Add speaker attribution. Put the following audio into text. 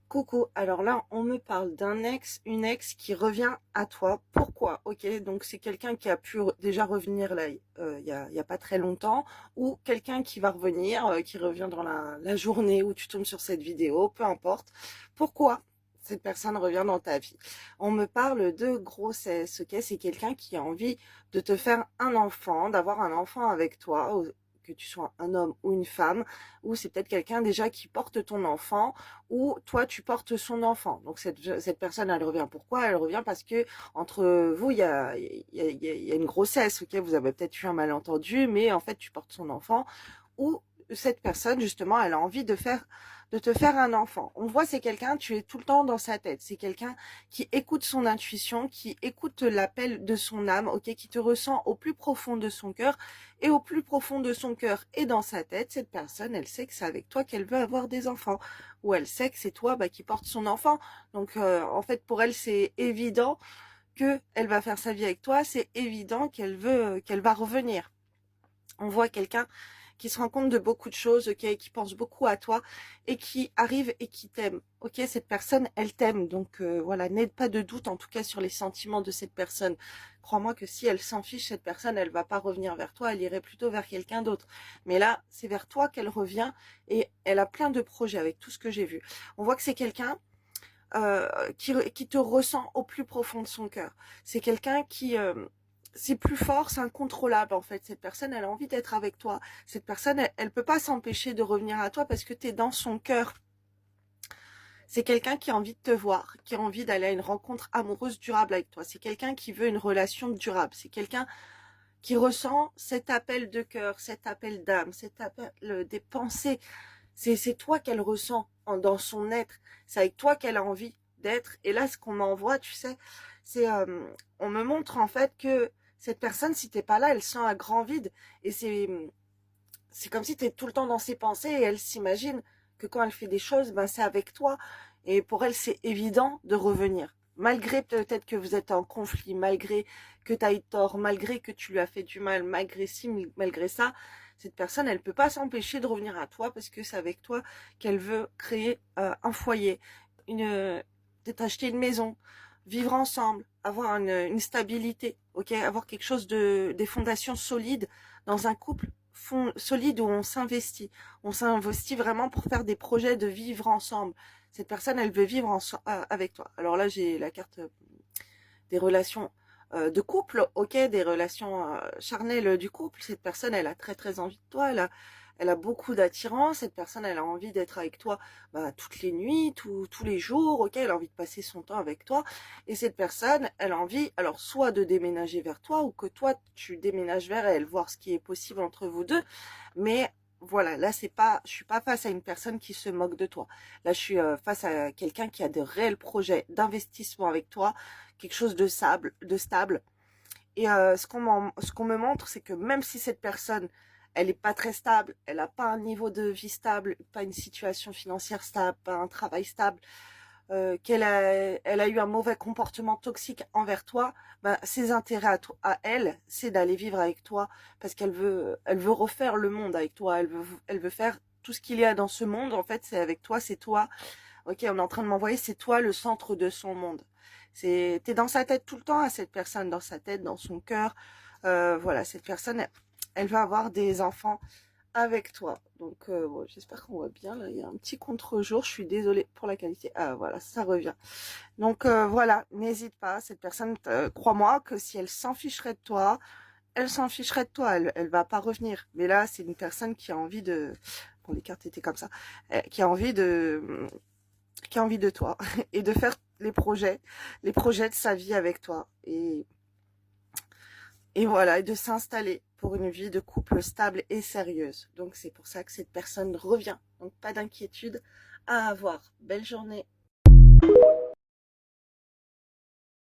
Speaker 1: Coucou, alors là, on me parle d'un ex, une ex qui revient à toi. Pourquoi? Ok, donc c'est quelqu'un qui a pu déjà revenir là, il y a pas très longtemps, ou quelqu'un qui va revenir, qui revient dans la journée où tu tombes sur cette vidéo, peu importe. Pourquoi cette personne revient dans ta vie? On me parle de grossesse, ok? C'est quelqu'un qui a envie de te faire un enfant, d'avoir un enfant avec toi, que tu sois un homme ou une femme, ou c'est peut-être quelqu'un déjà qui porte ton enfant ou toi tu portes son enfant. Donc cette personne elle revient. Pourquoi? Elle revient parce que entre vous il y a une grossesse, ok, vous avez peut-être eu un malentendu, mais en fait tu portes son enfant, ou cette personne justement elle a envie de te faire un enfant. On voit c'est quelqu'un, tu es tout le temps dans sa tête, c'est quelqu'un qui écoute son intuition, qui écoute l'appel de son âme, ok, qui te ressent au plus profond de son cœur, et au plus profond de son cœur et dans sa tête, cette personne elle sait que c'est avec toi qu'elle veut avoir des enfants, ou elle sait que c'est toi qui porte son enfant. Donc en fait pour elle c'est évident que elle va faire sa vie avec toi, c'est évident qu'elle va revenir. On voit quelqu'un qui se rend compte de beaucoup de choses, ok, qui pense beaucoup à toi et qui arrive et qui t'aime. Ok, cette personne, elle t'aime. Donc voilà, n'aie pas de doute en tout cas sur les sentiments de cette personne. Crois-moi que si elle s'en fiche, cette personne, elle va pas revenir vers toi, elle irait plutôt vers quelqu'un d'autre. Mais là, c'est vers toi qu'elle revient et elle a plein de projets avec tout ce que j'ai vu. On voit que c'est quelqu'un qui te ressent au plus profond de son cœur. C'est quelqu'un qui c'est plus fort, c'est incontrôlable en fait. Cette personne, elle a envie d'être avec toi. Cette personne, elle peut pas s'empêcher de revenir à toi parce que tu es dans son cœur. C'est quelqu'un qui a envie de te voir, qui a envie d'aller à une rencontre amoureuse durable avec toi. C'est quelqu'un qui veut une relation durable. C'est quelqu'un qui ressent cet appel de cœur, cet appel d'âme, cet appel des pensées. C'est toi qu'elle ressent dans son être. C'est avec toi qu'elle a envie d'être. Et là, ce qu'on m'envoie, tu sais, c'est on me montre en fait que cette personne, si t'es pas là, elle sent un grand vide. Et c'est comme si tu es tout le temps dans ses pensées et elle s'imagine que quand elle fait des choses, c'est avec toi. Et pour elle, c'est évident de revenir. Malgré peut-être que vous êtes en conflit, malgré que tu as eu tort, malgré que tu lui as fait du mal, malgré ci, malgré ça, cette personne, elle peut pas s'empêcher de revenir à toi parce que c'est avec toi qu'elle veut créer un foyer, acheter une maison, vivre ensemble, avoir une stabilité, ok, avoir quelque chose des fondations solides dans un couple solide où on s'investit vraiment pour faire des projets de vivre ensemble. Cette personne, elle veut vivre avec toi. Alors là, j'ai la carte des relations de couple, ok, des relations charnelles du couple. Cette personne, elle a très très envie de toi, elle a beaucoup d'attirance. Cette personne, elle a envie d'être avec toi toutes les nuits, tous les jours, ok, elle a envie de passer son temps avec toi. Et cette personne, elle a envie, alors soit de déménager vers toi, ou que toi, tu déménages vers elle, voir ce qui est possible entre vous deux. Mais voilà, là, je suis pas face à une personne qui se moque de toi. Là, je suis face à quelqu'un qui a de réels projets d'investissement avec toi, quelque chose de stable. Et ce qu'on me montre, c'est que même si cette personne, elle est pas très stable, elle a pas un niveau de vie stable, pas une situation financière stable, pas un travail stable, elle a eu un mauvais comportement toxique envers toi, ses intérêts à elle, c'est d'aller vivre avec toi parce elle veut refaire le monde avec toi, elle veut faire tout ce qu'il y a dans ce monde. En fait, c'est avec toi, c'est toi. Ok, on est en train de m'envoyer, c'est toi le centre de son monde. T'es dans sa tête tout le temps, à cette personne, dans sa tête, dans son cœur. Voilà, cette personne, elle va avoir des enfants avec toi. Donc, bon, j'espère qu'on voit bien. Là, il y a un petit contre-jour. Je suis désolée pour la qualité. Ah, voilà, ça revient. Donc, voilà, n'hésite pas. Cette personne, crois-moi que si elle s'en ficherait de toi, elle s'en ficherait de toi. Elle va pas revenir. Mais là, c'est une personne qui a envie de... Bon, les cartes étaient comme ça. Qui a envie de toi et de faire les projets de sa vie avec toi. Et voilà, et de s'installer pour une vie de couple stable et sérieuse. Donc c'est pour ça que cette personne revient. Donc pas d'inquiétude à avoir. Belle journée.